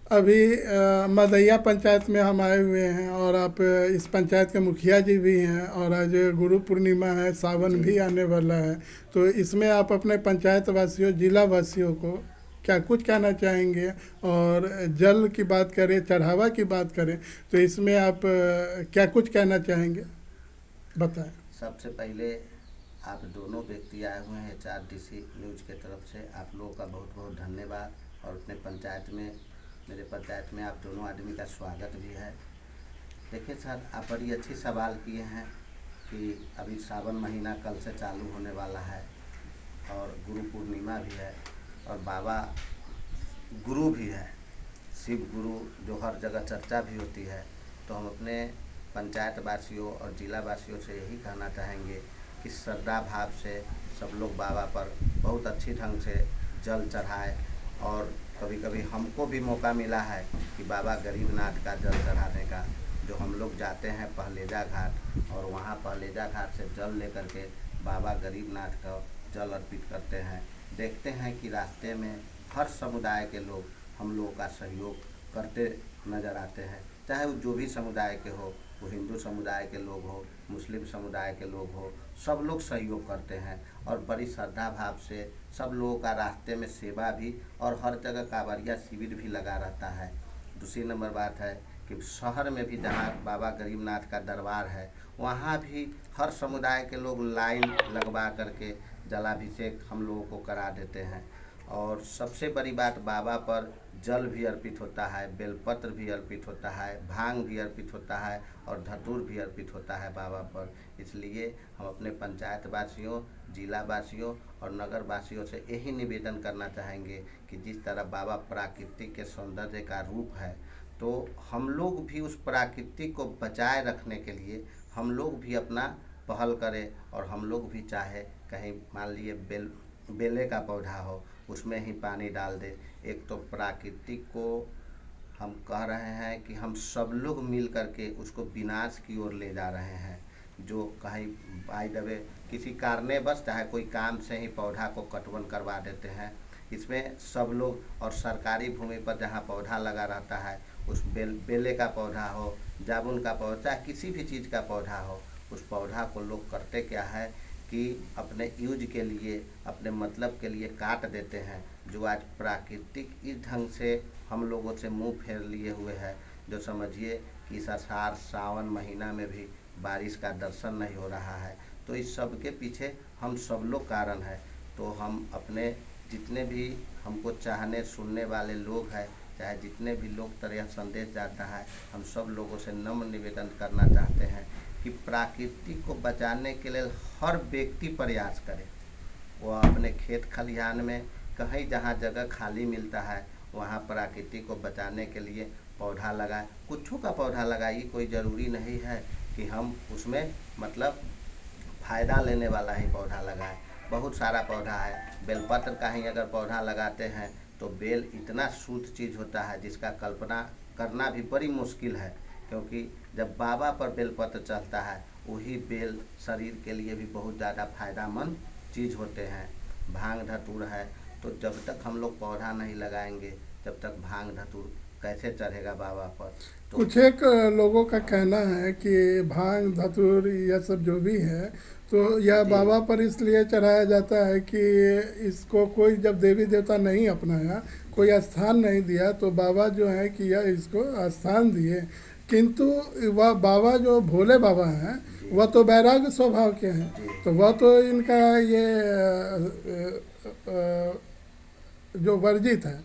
अभी मदैया पंचायत में हम आए हुए हैं और आप इस पंचायत के मुखिया जी भी हैं और आज गुरु पूर्णिमा है, सावन जी। भी आने वाला है। तो इसमें आप अपने पंचायत वासियों, जिला वासियों को क्या कुछ कहना चाहेंगे? और जल की बात करें, चढ़ावा की बात करें, तो इसमें आप क्या कुछ कहना चाहेंगे? बताएं। सबसे पहले आप दोनों व्यक्ति आए हुए हैं HRDC न्यूज के तरफ से, आप लोगों का बहुत बहुत धन्यवाद। और अपने पंचायत में, मेरे पंचायत में आप दोनों आदमी का स्वागत भी है। देखिए सर, आप बड़ी अच्छी सवाल किए हैं कि अभी सावन महीना कल से चालू होने वाला है और गुरु पूर्णिमा भी है और बाबा गुरु भी है, शिव गुरु, जो हर जगह चर्चा भी होती है। तो हम अपने पंचायत वासियों और जिला वासियों से यही कहना चाहेंगे कि श्रद्धा भाव से सब लोग बाबा पर बहुत अच्छी ढंग से जल चढ़ाए। और कभी कभी हमको भी मौका मिला है कि बाबा गरीबनाथ का जल चढ़ाने का, जो हम लोग जाते हैं पहलेजा घाट और वहाँ पहलेजा घाट से जल लेकर के बाबा गरीबनाथ का जल अर्पित करते हैं। देखते हैं कि रास्ते में हर समुदाय के लोग हम लोगों का सहयोग करते नज़र आते हैं, चाहे वो जो भी समुदाय के हो, वो हिंदू समुदाय के लोग हो, मुस्लिम समुदाय के लोग हो, सब लोग सहयोग करते हैं। और बड़ी श्रद्धा भाव से सब लोगों का रास्ते में सेवा भी, और हर जगह कांवरिया शिविर भी लगा रहता है। दूसरी नंबर बात है कि शहर में भी जहाँ बाबा गरीबनाथ का दरबार है, वहाँ भी हर समुदाय के लोग लाइन लगवा करके जलाभिषेक हम लोगों को करा देते हैं। और सबसे बड़ी बात, बाबा पर जल भी अर्पित होता है, बेलपत्र भी अर्पित होता है, भांग भी अर्पित होता है और धतूर भी अर्पित होता है बाबा पर। इसलिए हम अपने पंचायत वासियों, जिला वासियों और नगर वासियों से यही निवेदन करना चाहेंगे कि जिस तरह बाबा प्राकृतिक के सौंदर्य का रूप है, तो हम लोग भी उस प्राकृतिक को बचाए रखने के लिए हम लोग भी अपना पहल करें। और हम लोग भी चाहे कहीं मान लिए बेले का पौधा हो, उसमें ही पानी डाल दे। एक तो प्राकृतिक को हम कह रहे हैं कि हम सब लोग मिल करके उसको विनाश की ओर ले जा रहे हैं। जो कहीं बाय द वे किसी कारणवश, चाहे कोई काम से ही पौधा को कटवन करवा देते हैं। इसमें सब लोग, और सरकारी भूमि पर जहाँ पौधा लगा रहता है, उस बेले का पौधा हो, जामुन का पौधा, चाहे किसी भी चीज़ का पौधा हो, उस पौधा को लोग करते क्या है कि अपने यूज के लिए, अपने मतलब के लिए काट देते हैं। जो आज प्राकृतिक इस ढंग से हम लोगों से मुंह फेर लिए हुए है, जो समझिए कि इस आषाढ़ सावन महीना में भी बारिश का दर्शन नहीं हो रहा है। तो इस सब के पीछे हम सब लोग कारण हैं। तो हम अपने जितने भी हमको चाहने सुनने वाले लोग हैं, चाहे जितने भी लोग तरह यह संदेश जाता है, हम सब लोगों से नम्र निवेदन करना चाहते हैं कि प्राकृतिक को बचाने के लिए हर व्यक्ति प्रयास करे। वह अपने खेत खलिहान में कहीं जहाँ जगह खाली मिलता है, वहाँ प्रकृति को बचाने के लिए पौधा लगाए। कुछों का पौधा लगाइए, कोई ज़रूरी नहीं है कि हम उसमें मतलब फ़ायदा लेने वाला ही पौधा लगाएं। बहुत सारा पौधा है, बेलपत्र का ही अगर पौधा लगाते हैं तो बेल इतना शुद्ध चीज़ होता है जिसका कल्पना करना भी बड़ी मुश्किल है। क्योंकि जब बाबा पर बेलपत्र चढ़ता है, वही बेल शरीर के लिए भी बहुत ज़्यादा फायदेमंद चीज़ होते हैं। भांग धतूर है, तो जब तक हम लोग पौधा नहीं लगाएंगे, जब तक भांग धतूर कैसे चढ़ेगा बाबा पर? तो कुछ एक लोगों का कहना है कि भांग धतूर यह सब जो भी है, तो यह जी। बाबा पर इसलिए चढ़ाया जाता है कि इसको कोई जब देवी देवता नहीं अपनाया, जी। कोई स्थान नहीं दिया, तो बाबा जो है कि यह इसको स्थान दिए। किंतु वह बाबा जो भोले बाबा हैं, जी। वह तो वैराग्य स्वभाव के हैं। जी। तो वह तो इनका ये जो वर्जित है,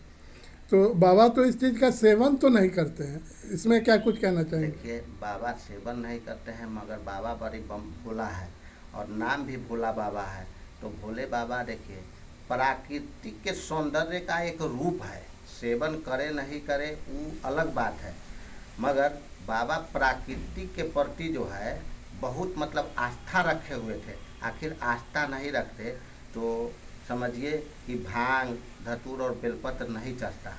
तो बाबा तो इस चीज़ का सेवन तो नहीं करते हैं। इसमें क्या कुछ कहना चाहेंगे? देखिए, बाबा सेवन नहीं करते हैं, मगर बाबा बड़ी बम भोला है और नाम भी भोला बाबा है। तो भोले बाबा देखिए, प्राकृतिक के सौंदर्य का एक रूप है। सेवन करे नहीं करे वो अलग बात है, मगर बाबा प्राकृतिक के प्रति जो है बहुत मतलब आस्था रखे हुए थे। आखिर आस्था नहीं रखते तो समझिए कि भांग धतूर और बेलपत्र नहीं चढ़ता।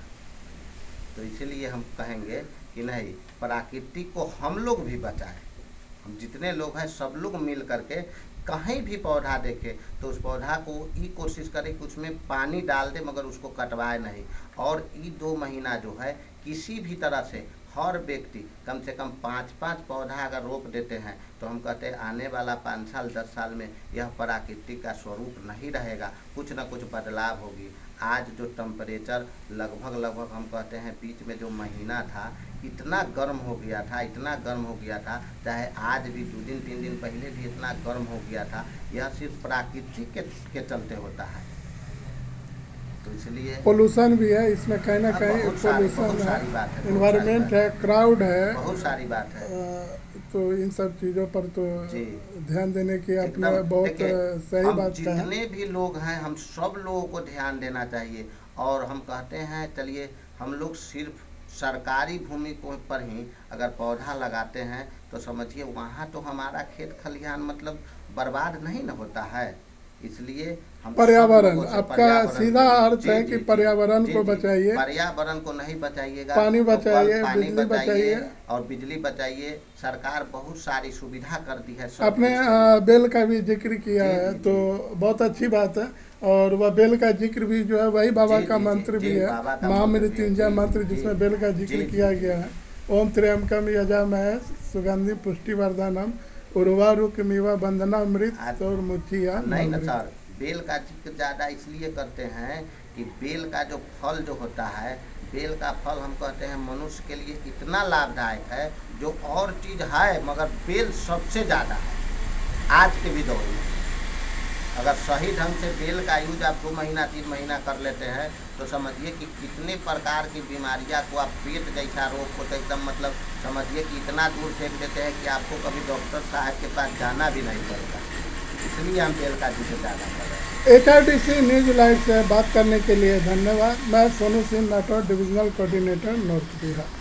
तो इसीलिए हम कहेंगे कि नहीं, प्राकृतिक को हम लोग भी बचाएं। हम जितने लोग हैं सब लोग मिल करके कहीं भी पौधा देखे तो उस पौधा को ही कोशिश करे कि उसमें पानी डाल दे, मगर उसको कटवाए नहीं। और ये 2 महीना जो है किसी भी तरह से हर व्यक्ति कम से कम 5-5 पौधा अगर रोप देते हैं तो हम कहते हैं आने वाला 5 साल 10 साल में यह प्राकृतिक का स्वरूप नहीं रहेगा, कुछ न कुछ बदलाव होगी। आज जो टेम्परेचर लगभग हम कहते हैं बीच में जो महीना था इतना गर्म हो गया था, इतना गर्म हो गया था, चाहे आज भी 2 दिन 3 दिन पहले भी इतना गर्म हो गया था। यह सिर्फ प्राकृतिक के चलते होता है। तो इसलिए पोल्यूशन भी है इसमें, कहीं ना कहीं पोल्यूशन है, इन्वायरमेंट है, क्राउड है, बहुत सारी बात है। तो इन सब चीज़ों पर तो ध्यान देने की अपने बहुत सही बात है। जितने भी लोग हैं हम सब लोगों को ध्यान देना चाहिए। और हम कहते हैं चलिए हम लोग सिर्फ सरकारी भूमि पर ही अगर पौधा लगाते हैं तो समझिए वहाँ तो हमारा खेत खलिहान मतलब बर्बाद नहीं न होता है। इसलिए हम पर्यावरण, आपका सीधा अर्थ है कि पर्यावरण को बचाइए, पर्यावरण को नहीं बचाइएगा, पानी बचाइए, पानी बिजली बचाइए और बिजली बचाइए। सरकार बहुत सारी सुविधा कर दी है। आपने बेल का भी जिक्र किया है तो बहुत अच्छी बात है। और वह बेल का जिक्र भी जो है वही बाबा का मंत्र भी है, महामृत्युंजय मंत्र, जिसमें बेल का जिक्र किया गया है। ओम त्र्यंबकम यजामहे सुगंधि पुष्टिवर्धनम उर्वारुकमिव बंधनामृत और मुचिया। नहीं ना सर, बेल का जिक्र ज़्यादा इसलिए करते हैं कि बेल का जो फल जो होता है, बेल का फल हम कहते हैं मनुष्य के लिए इतना लाभदायक है जो और चीज़ है मगर बेल सबसे ज़्यादा है आज के भी दौर में। अगर सही ढंग से बेल का यूज आप 2 महीना 3 महीना कर लेते हैं तो समझिए कि कितने प्रकार की बीमारियां को, आप पेट जैसा रोग को तो एकदम मतलब समझिए कि इतना दूर फेंक देते हैं कि आपको कभी डॉक्टर साहब के पास जाना भी नहीं पड़ेगा। इसलिए हम बेल का जिक्र ज़्यादा कर रहे हैं। HRDC न्यूज़ लाइव से बात करने के लिए धन्यवाद। मैं Sonu Singh Rathore, divisional coordinator north Bihar.